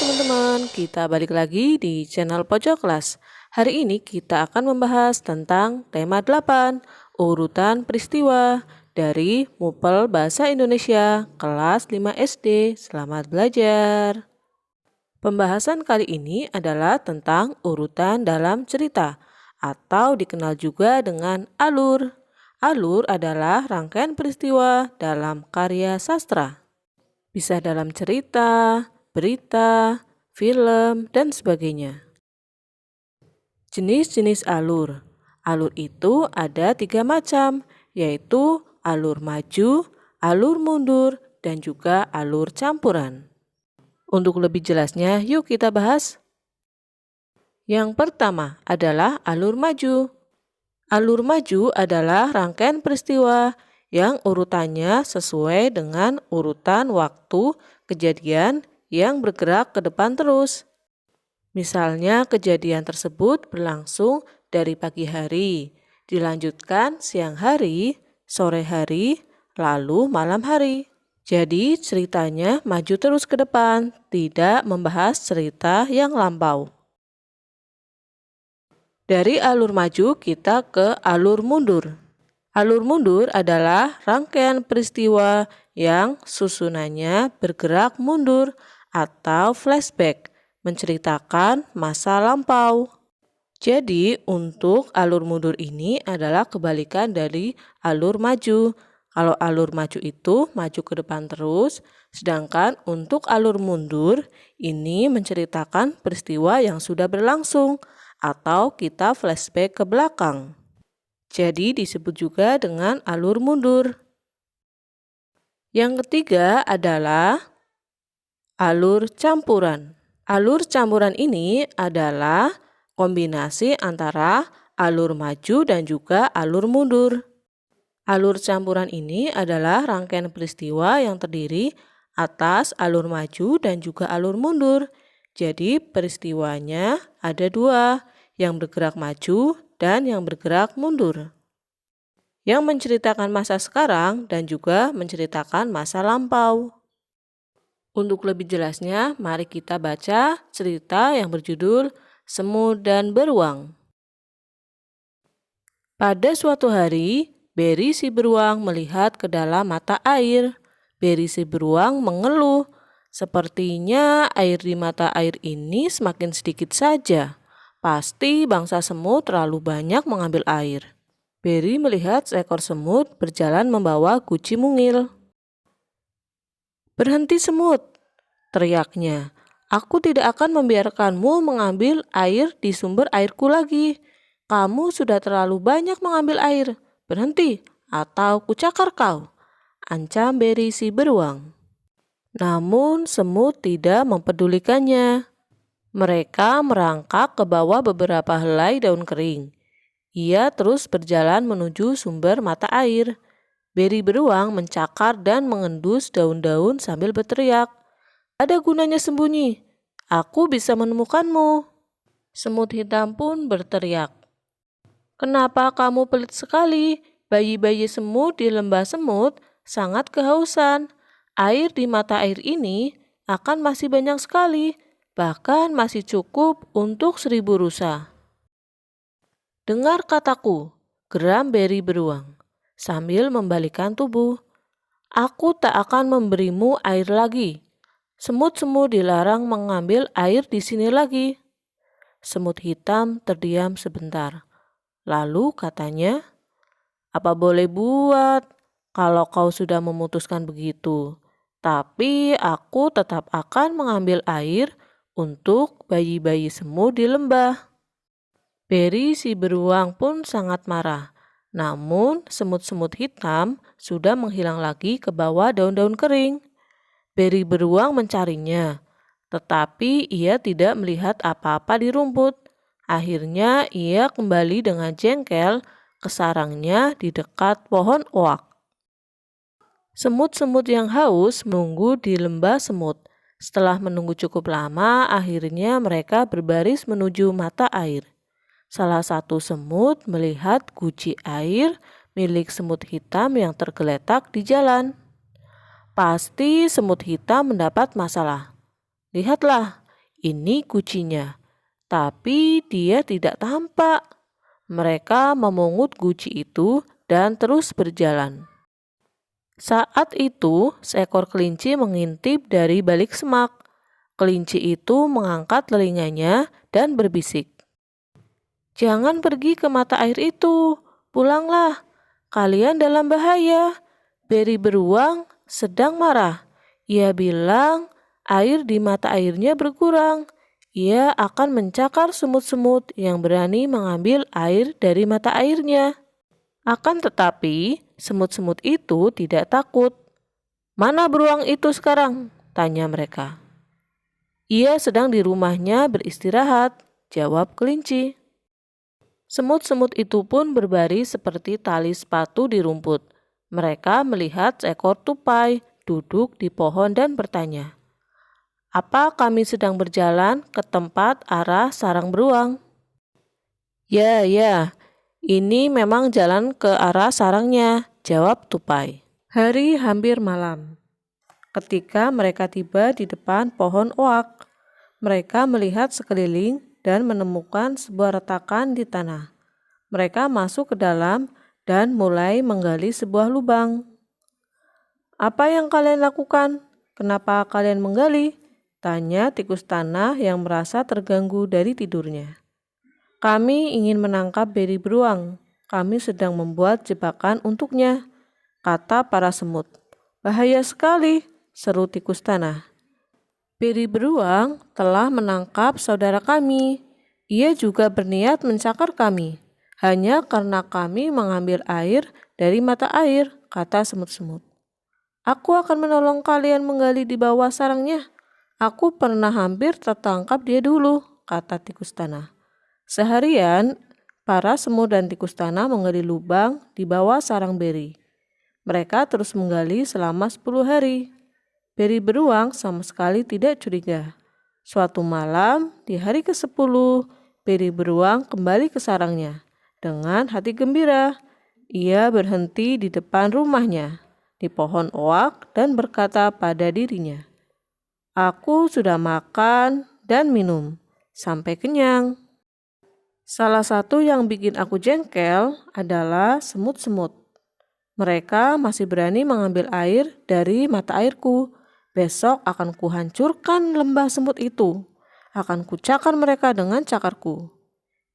teman-teman, kita balik lagi di channel Pojok Kelas. Hari ini kita akan membahas tentang tema 8, urutan peristiwa dari Mupel Bahasa Indonesia kelas 5 SD. Selamat belajar. Pembahasan kali ini adalah tentang urutan dalam cerita atau dikenal juga dengan alur. Alur adalah rangkaian peristiwa dalam karya sastra. Bisa dalam cerita, berita, film, dan sebagainya. Jenis-jenis alur. Alur itu ada 3 macam, yaitu alur maju, alur mundur, dan juga alur campuran. Untuk lebih jelasnya, yuk kita bahas. Yang pertama adalah alur maju. Alur maju adalah rangkaian peristiwa yang urutannya sesuai dengan urutan waktu kejadian yang bergerak ke depan terus. Misalnya kejadian tersebut berlangsung dari pagi hari, dilanjutkan siang hari, sore hari, lalu malam hari. Jadi ceritanya maju terus ke depan, tidak membahas cerita yang lampau. Dari alur maju kita ke alur mundur. Alur mundur adalah rangkaian peristiwa yang susunannya bergerak mundur atau flashback, menceritakan masa lampau. Jadi untuk alur mundur ini adalah kebalikan dari alur maju. Kalau alur maju itu maju ke depan terus, sedangkan untuk alur mundur ini menceritakan peristiwa yang sudah berlangsung atau kita flashback ke belakang. Jadi disebut juga dengan alur mundur. Yang ketiga adalah alur campuran. Alur campuran ini adalah kombinasi antara alur maju dan juga alur mundur. Alur campuran ini adalah rangkaian peristiwa yang terdiri atas alur maju dan juga alur mundur. Jadi peristiwanya ada 2, yang bergerak maju dan yang bergerak mundur, yang menceritakan masa sekarang dan juga menceritakan masa lampau. Untuk lebih jelasnya, mari kita baca cerita yang berjudul Semut dan Beruang. Pada suatu hari, Beri si beruang melihat ke dalam mata air. Beri si beruang mengeluh, sepertinya air di mata air ini semakin sedikit saja. Pasti bangsa semut terlalu banyak mengambil air. Beri melihat seekor semut berjalan membawa guci mungil. "Berhenti semut," teriaknya. "Aku tidak akan membiarkanmu mengambil air di sumber airku lagi. Kamu sudah terlalu banyak mengambil air. Berhenti, atau kucakar kau," ancam Beri si beruang. Namun semut tidak mempedulikannya. Mereka merangkak ke bawah beberapa helai daun kering. Ia terus berjalan menuju sumber mata air. Beri beruang mencakar dan mengendus daun-daun sambil berteriak, "Ada gunanya sembunyi, aku bisa menemukanmu." Semut hitam pun berteriak, "Kenapa kamu pelit sekali? Bayi-bayi semut di lembah semut sangat kehausan. Air di mata air ini akan masih banyak sekali. Bahkan masih cukup untuk 1000 rusa." "Dengar kataku," geram Beri beruang sambil membalikkan tubuh. "Aku tak akan memberimu air lagi. Semut-semut dilarang mengambil air di sini lagi." Semut hitam terdiam sebentar. Lalu katanya, "Apa boleh buat kalau kau sudah memutuskan begitu? Tapi aku tetap akan mengambil air untuk bayi-bayi semut di lembah." Beri si beruang pun sangat marah. Namun semut-semut hitam sudah menghilang lagi ke bawah daun-daun kering. Beri beruang mencarinya, tetapi ia tidak melihat apa-apa di rumput. Akhirnya ia kembali dengan jengkel ke sarangnya di dekat pohon oak. Semut-semut yang haus menunggu di lembah semut. Setelah menunggu cukup lama, akhirnya mereka berbaris menuju mata air. Salah satu semut melihat guci air milik semut hitam yang tergeletak di jalan. Pasti semut hitam mendapat masalah. "Lihatlah, ini kuncinya. Tapi dia tidak tampak. Mereka memungut guci itu dan terus berjalan. Saat itu, seekor kelinci mengintip dari balik semak. Kelinci itu mengangkat telinganya dan berbisik. "Jangan pergi ke mata air itu, pulanglah. Kalian dalam bahaya. Beri beruang sedang marah. Ia bilang air di mata airnya berkurang. Ia akan mencakar semut-semut yang berani mengambil air dari mata airnya." Akan tetapi, semut-semut itu tidak takut. "Mana beruang itu sekarang?" tanya mereka. "Ia sedang di rumahnya beristirahat," jawab kelinci. Semut-semut itu pun berbaris seperti tali sepatu di rumput. Mereka melihat seekor tupai duduk di pohon dan bertanya, "Apa kami sedang berjalan ke tempat arah sarang beruang?" "Ya, ya, ini memang jalan ke arah sarangnya," jawab tupai. Hari hampir malam. Ketika mereka tiba di depan pohon oak, mereka melihat sekeliling dan menemukan sebuah retakan di tanah. Mereka masuk ke dalam dan mulai menggali sebuah lubang. "Apa yang kalian lakukan? Kenapa kalian menggali?" tanya tikus tanah yang merasa terganggu dari tidurnya. "Kami ingin menangkap beri beruang. Kami sedang membuat jebakan untuknya," kata para semut. "Bahaya sekali," seru tikus tanah. "Beri beruang telah menangkap saudara kami. Ia juga berniat mencakar kami, hanya karena kami mengambil air dari mata air," kata semut-semut. "Aku akan menolong kalian menggali di bawah sarangnya. Aku pernah hampir tertangkap dia dulu," kata tikus tanah. Seharian, para semut dan tikus tanah menggali lubang di bawah sarang beri. Mereka terus menggali selama 10 hari. Beri beruang sama sekali tidak curiga. Suatu malam, di hari ke-10, beri beruang kembali ke sarangnya. Dengan hati gembira, ia berhenti di depan rumahnya, di pohon oak dan berkata pada dirinya, "Aku sudah makan dan minum sampai kenyang." Salah satu yang bikin aku jengkel adalah semut-semut. Mereka masih berani mengambil air dari mata airku. Besok akan kuhancurkan lembah semut itu. Akan kucakar mereka dengan cakarku.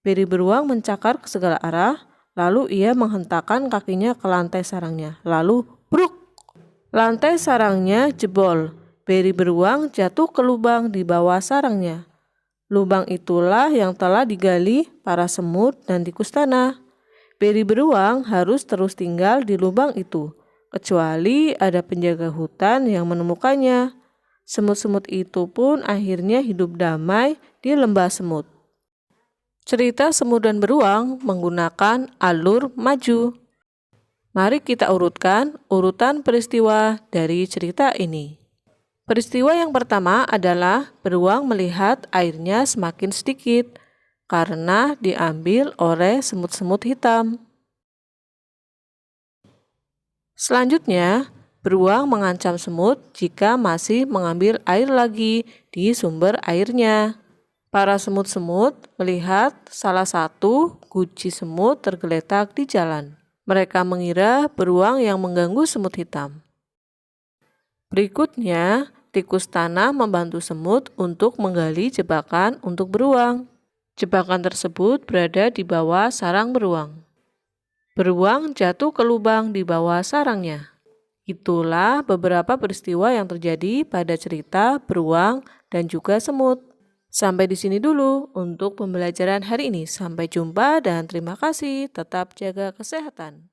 Beri beruang mencakar ke segala arah, lalu ia menghentakkan kakinya ke lantai sarangnya. Lalu, bruk! Lantai sarangnya jebol. Beri beruang jatuh ke lubang di bawah sarangnya. Lubang itulah yang telah digali para semut dan tikus tanah. Beri beruang harus terus tinggal di lubang itu, kecuali ada penjaga hutan yang menemukannya. Semut-semut itu pun akhirnya hidup damai di lembah semut. Cerita semut dan beruang menggunakan alur maju. Mari kita urutkan urutan peristiwa dari cerita ini. Peristiwa yang pertama adalah beruang melihat airnya semakin sedikit karena diambil oleh semut-semut hitam. Selanjutnya, beruang mengancam semut jika masih mengambil air lagi di sumber airnya. Para semut-semut melihat salah satu guci semut tergeletak di jalan. Mereka mengira beruang yang mengganggu semut hitam. Berikutnya, tikus tanah membantu semut untuk menggali jebakan untuk beruang. Jebakan tersebut berada di bawah sarang beruang. Beruang jatuh ke lubang di bawah sarangnya. Itulah beberapa peristiwa yang terjadi pada cerita beruang dan juga semut. Sampai di sini dulu untuk pembelajaran hari ini. Sampai jumpa dan terima kasih. Tetap jaga kesehatan.